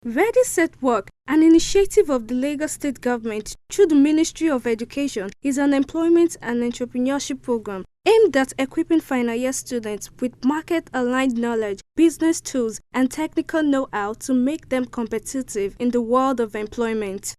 Ready Set Work, an initiative of the Lagos State Government through the Ministry of Education, is an employment and entrepreneurship program aimed at equipping final year students with market-aligned knowledge, business tools, and technical know-how to make them competitive in the world of employment.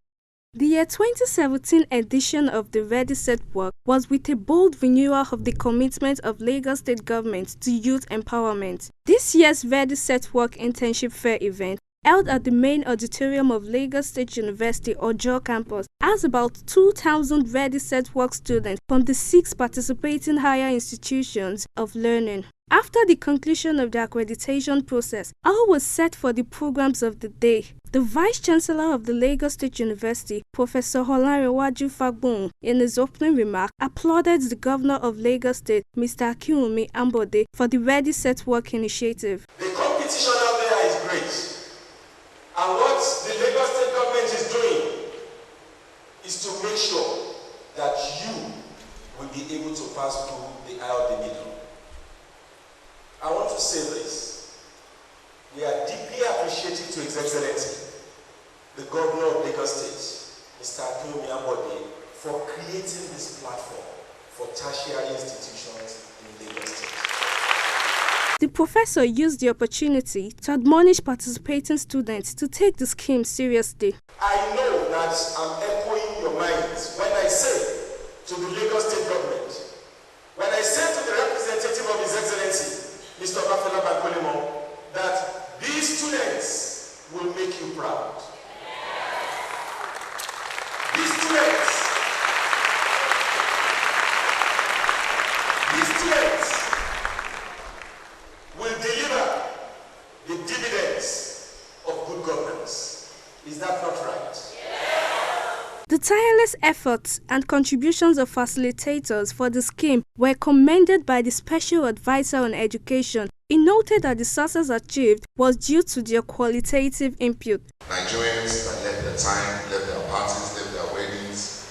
The year 2017 edition of the Ready Set Work was with a bold renewal of the commitment of Lagos State Government to youth empowerment. This year's Ready Set Work Internship Fair event, held at the main auditorium of Lagos State University Ojo campus, has about 2,000 Ready Set Work students from the 6 participating higher institutions of learning. After the conclusion of the accreditation process, all was set for the programs of the day. The Vice Chancellor of the Lagos State University, Professor Olanrewaju Fagbon, in his opening remark, applauded the Governor of Lagos State, Mr. Akinwunmi Ambode, for the Ready Set Work initiative. The competition out there is great. And what the Lagos State government is doing is to make sure that you will be able to pass through the eye of the needle. I want to say this. We are deeply appreciative to His Excellency, the Governor of Lagos State, Mr. Akinwunmi Ambode, for creating this platform for tertiary institutions in Lagos State. The professor used the opportunity to admonish participating students to take the scheme seriously. I know that I'm echoing your minds when I say to the Lagos State government, when I say to the representative of His Excellency, Mr. Bafela Bankolemo, that these students will make you proud. These students will deliver the dividends of good governance. Is that not right? The tireless efforts and contributions of facilitators for the scheme were commended by the Special Advisor on Education. He noted that the success achieved was due to their qualitative input. Nigerians that left their time, left their parties, left their weddings,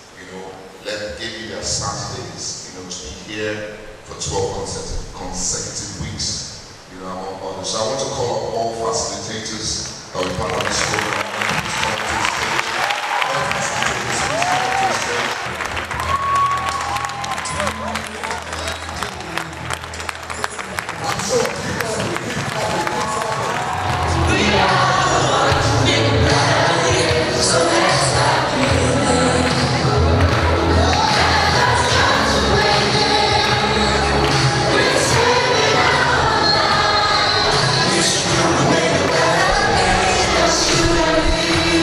gave you their Saturdays, to be here for 12 consecutive weeks. Among others. So I want to call up all facilitators that will be part of this program. Please come to the stage. All facilitators, please come to the stage. I'm sure people will keep up. We are the ones who make it better, so let's start dreaming.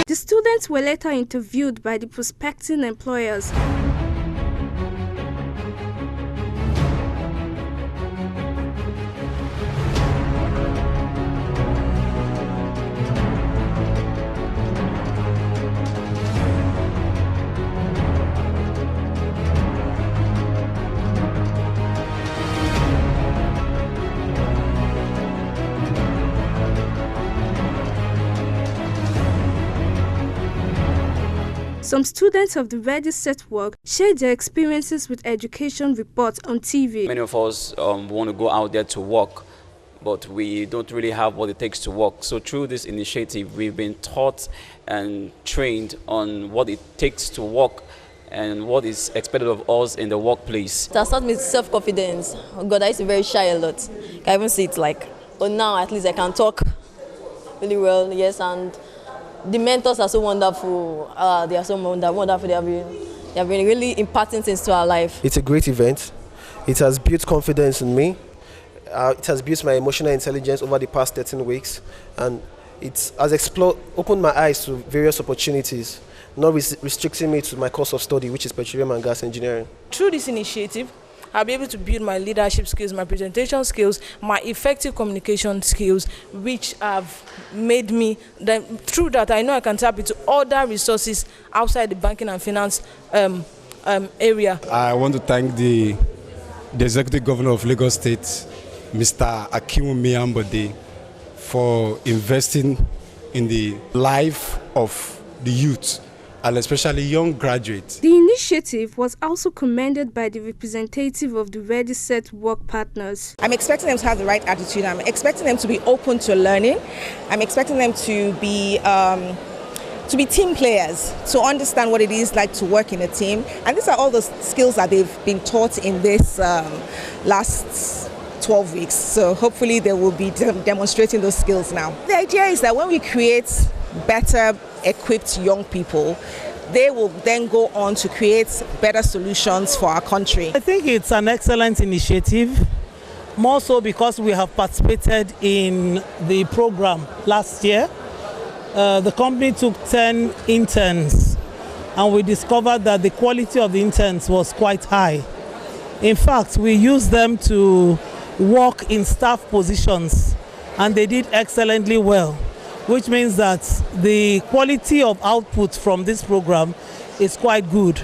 The students were later interviewed by the prospective employers. Some students of the Ready Set Work shared their experiences with education reports on TV. Many of us want to go out there to work, but we don't really have what it takes to work. So through this initiative, we've been taught and trained on what it takes to work and what is expected of us in the workplace. It has taught me self-confidence. Oh God, I used to be very shy a lot. I even see it but now at least I can talk really well, yes, and the mentors are so wonderful. They are so wonderful. They have been really imparting things to our life. It's a great event. It has built confidence in me. It has built my emotional intelligence over the past 13 weeks. And it has opened my eyes to various opportunities, not restricting me to my course of study, which is petroleum and gas engineering. Through this initiative, I'll be able to build my leadership skills, my presentation skills, my effective communication skills, which have made me, through that I know I can tap into other resources outside the banking and finance area. I want to thank the Executive Governor of Lagos State, Mr. Akinwunmi Ambode, for investing in the life of the youth, and especially young graduates. The initiative was also commended by the representative of the Ready Set Work partners. I'm expecting them to have the right attitude. I'm expecting them to be open to learning. I'm expecting them to be team players, to understand what it is like to work in a team. And these are all the skills that they've been taught in this last 12 weeks. So hopefully they will be demonstrating those skills now. The idea is that when we create better equipped young people, they will then go on to create better solutions for our country. I think it's an excellent initiative, more so because we have participated in the program last year. The company took 10 interns and we discovered that the quality of the interns was quite high. In fact, we used them to work in staff positions and they did excellently well, which means that the quality of output from this program is quite good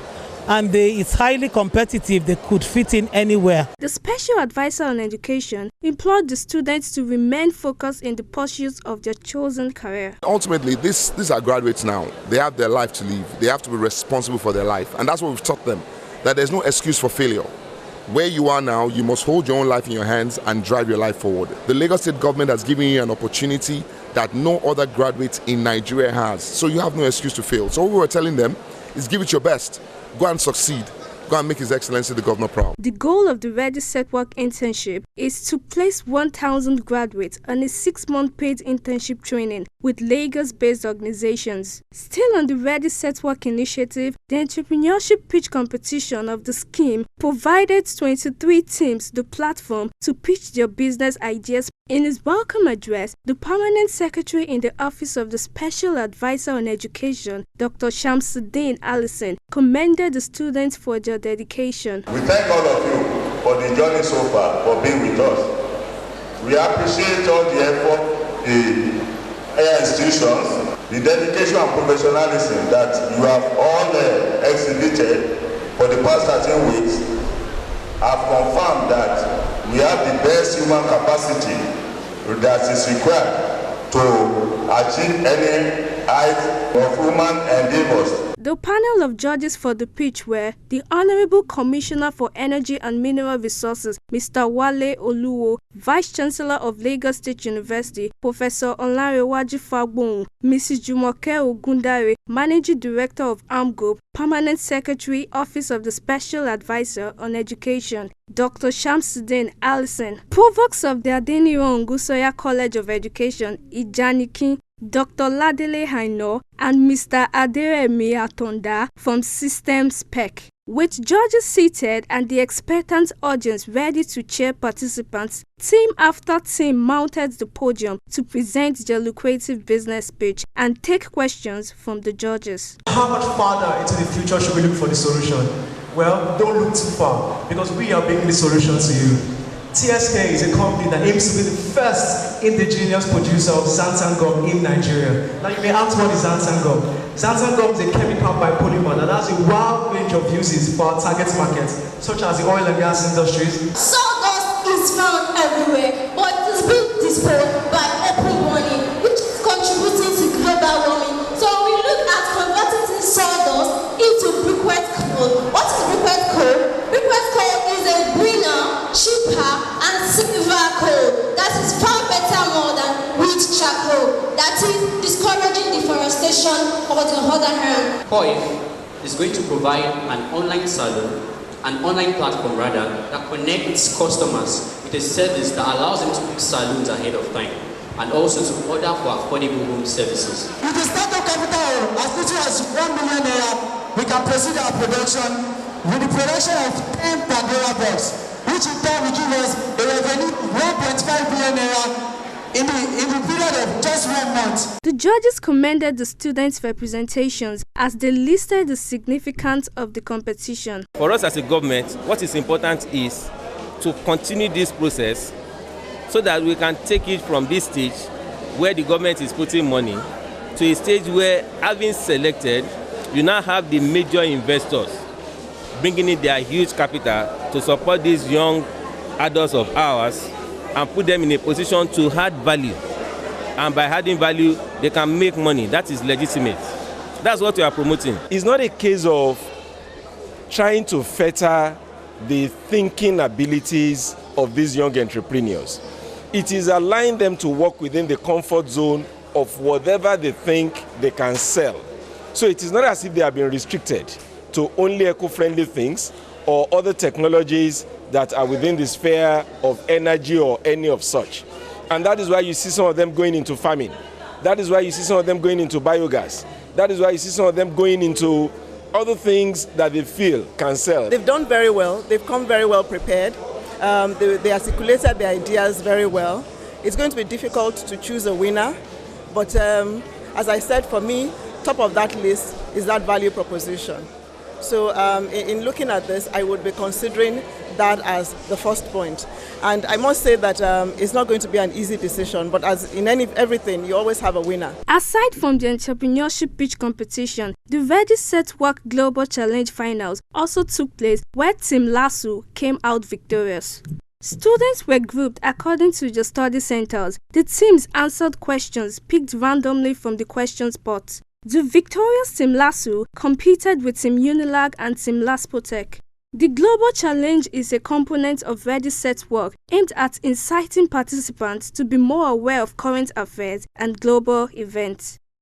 and it's highly competitive. They could fit in anywhere. The special advisor on education implored the students to remain focused in the pursuit of their chosen career. Ultimately, these are graduates now. They have their life to live. They have to be responsible for their life. And that's what we've taught them, that there's no excuse for failure. Where you are now, you must hold your own life in your hands and drive your life forward. The Lagos State government has given you an opportunity that no other graduate in Nigeria has. So you have no excuse to fail. So what we were telling them is give it your best. Go and succeed. Go and make His Excellency the Governor proud. The goal of the Ready Set Work internship is to place 1,000 graduates on a 6-month paid internship training with Lagos-based organizations. Still on the Ready Set Work initiative, the entrepreneurship pitch competition of the scheme provided 23 teams the platform to pitch their business ideas. In his welcome address, the permanent secretary in the Office of the Special Advisor on Education, Dr. Shamsuddin Allison, commended the students for their dedication. We thank all of you for the journey so far, for being with us. We appreciate all the effort the higher institutions, the dedication and professionalism that you have all exhibited for the past 13 weeks have confirmed that we have the best human capacity that is required to achieve any height of human endeavors. The panel of judges for the pitch were the Honorable Commissioner for Energy and Mineral Resources, Mr. Wale Oluwo, Vice Chancellor of Lagos State University, Professor Olanrewaju Fagbon, Mrs. Jumoke Ogundare, Managing Director of Arm Group, Permanent Secretary, Office of the Special Advisor on Education, Dr. Shamsuddin Allison, Provost of the Adeniran Ngusoya College of Education, Ijanikin, Dr. Ladele Haino, and Mr. Aderemi Atonda from Systems Spec. With judges seated and the expectant audience ready to cheer participants, team after team mounted the podium to present their lucrative business pitch and take questions from the judges. How much farther into the future should we look for the solution? Well, don't look too far, because we are bringing the solution to you. TSK is a company that aims to be the first indigenous producer of xanthan gum in Nigeria. Now you may ask, what is xanthan gum? Xanthan gum is a chemical biopolymer that has a wide range of uses for our target markets, such as the oil and gas industries. Sawdust is found everywhere, but it is being disposed by open burning, which is contributing to global warming. So we look at converting sawdust into briquette coal. What is briquette coal? Briquette coal is a greener, cheaper, and silver coal that is far better more than wheat charcoal, that is discouraging deforestation or the other hand. COIF is going to provide an online salon, an online platform rather, that connects customers with a service that allows them to book salons ahead of time and also to order for affordable home services. With the startup capital as little as 1 million naira, we can proceed our production with the production of 10 Pandora box, which in turn will give us a revenue of 1.5 billion naira in the period of just 1 month. The judges commended the students' representations as they listed the significance of the competition. For us as a government, what is important is to continue this process so that we can take it from this stage where the government is putting money to a stage where, having selected, you now have the major investors bringing in their huge capital to support these young adults of ours and put them in a position to add value. And by adding value, they can make money. That is legitimate. That's what we are promoting. It's not a case of trying to fetter the thinking abilities of these young entrepreneurs. It is allowing them to work within the comfort zone of whatever they think they can sell. So it is not as if they have been restricted to only eco-friendly things or other technologies that are within the sphere of energy or any of such. And that is why you see some of them going into farming. That is why you see some of them going into biogas. That is why you see some of them going into other things that they feel can sell. They've done very well. They've come very well prepared. They articulated their ideas very well. It's going to be difficult to choose a winner, but as I said, for me, top of that list is that value proposition. So in looking at this, I would be considering that as the first point. And I must say that it's not going to be an easy decision, but as in everything, you always have a winner. Aside from the entrepreneurship pitch competition, the Ready Set Work Global Challenge finals also took place, where Team LASU came out victorious. Students were grouped according to the study centers. The teams answered questions picked randomly from the question spots. The victorious Team LASU competed with Team Unilag and Team Laspotech. The Global Challenge is a component of Ready Set Work aimed at inciting participants to be more aware of current affairs and global events.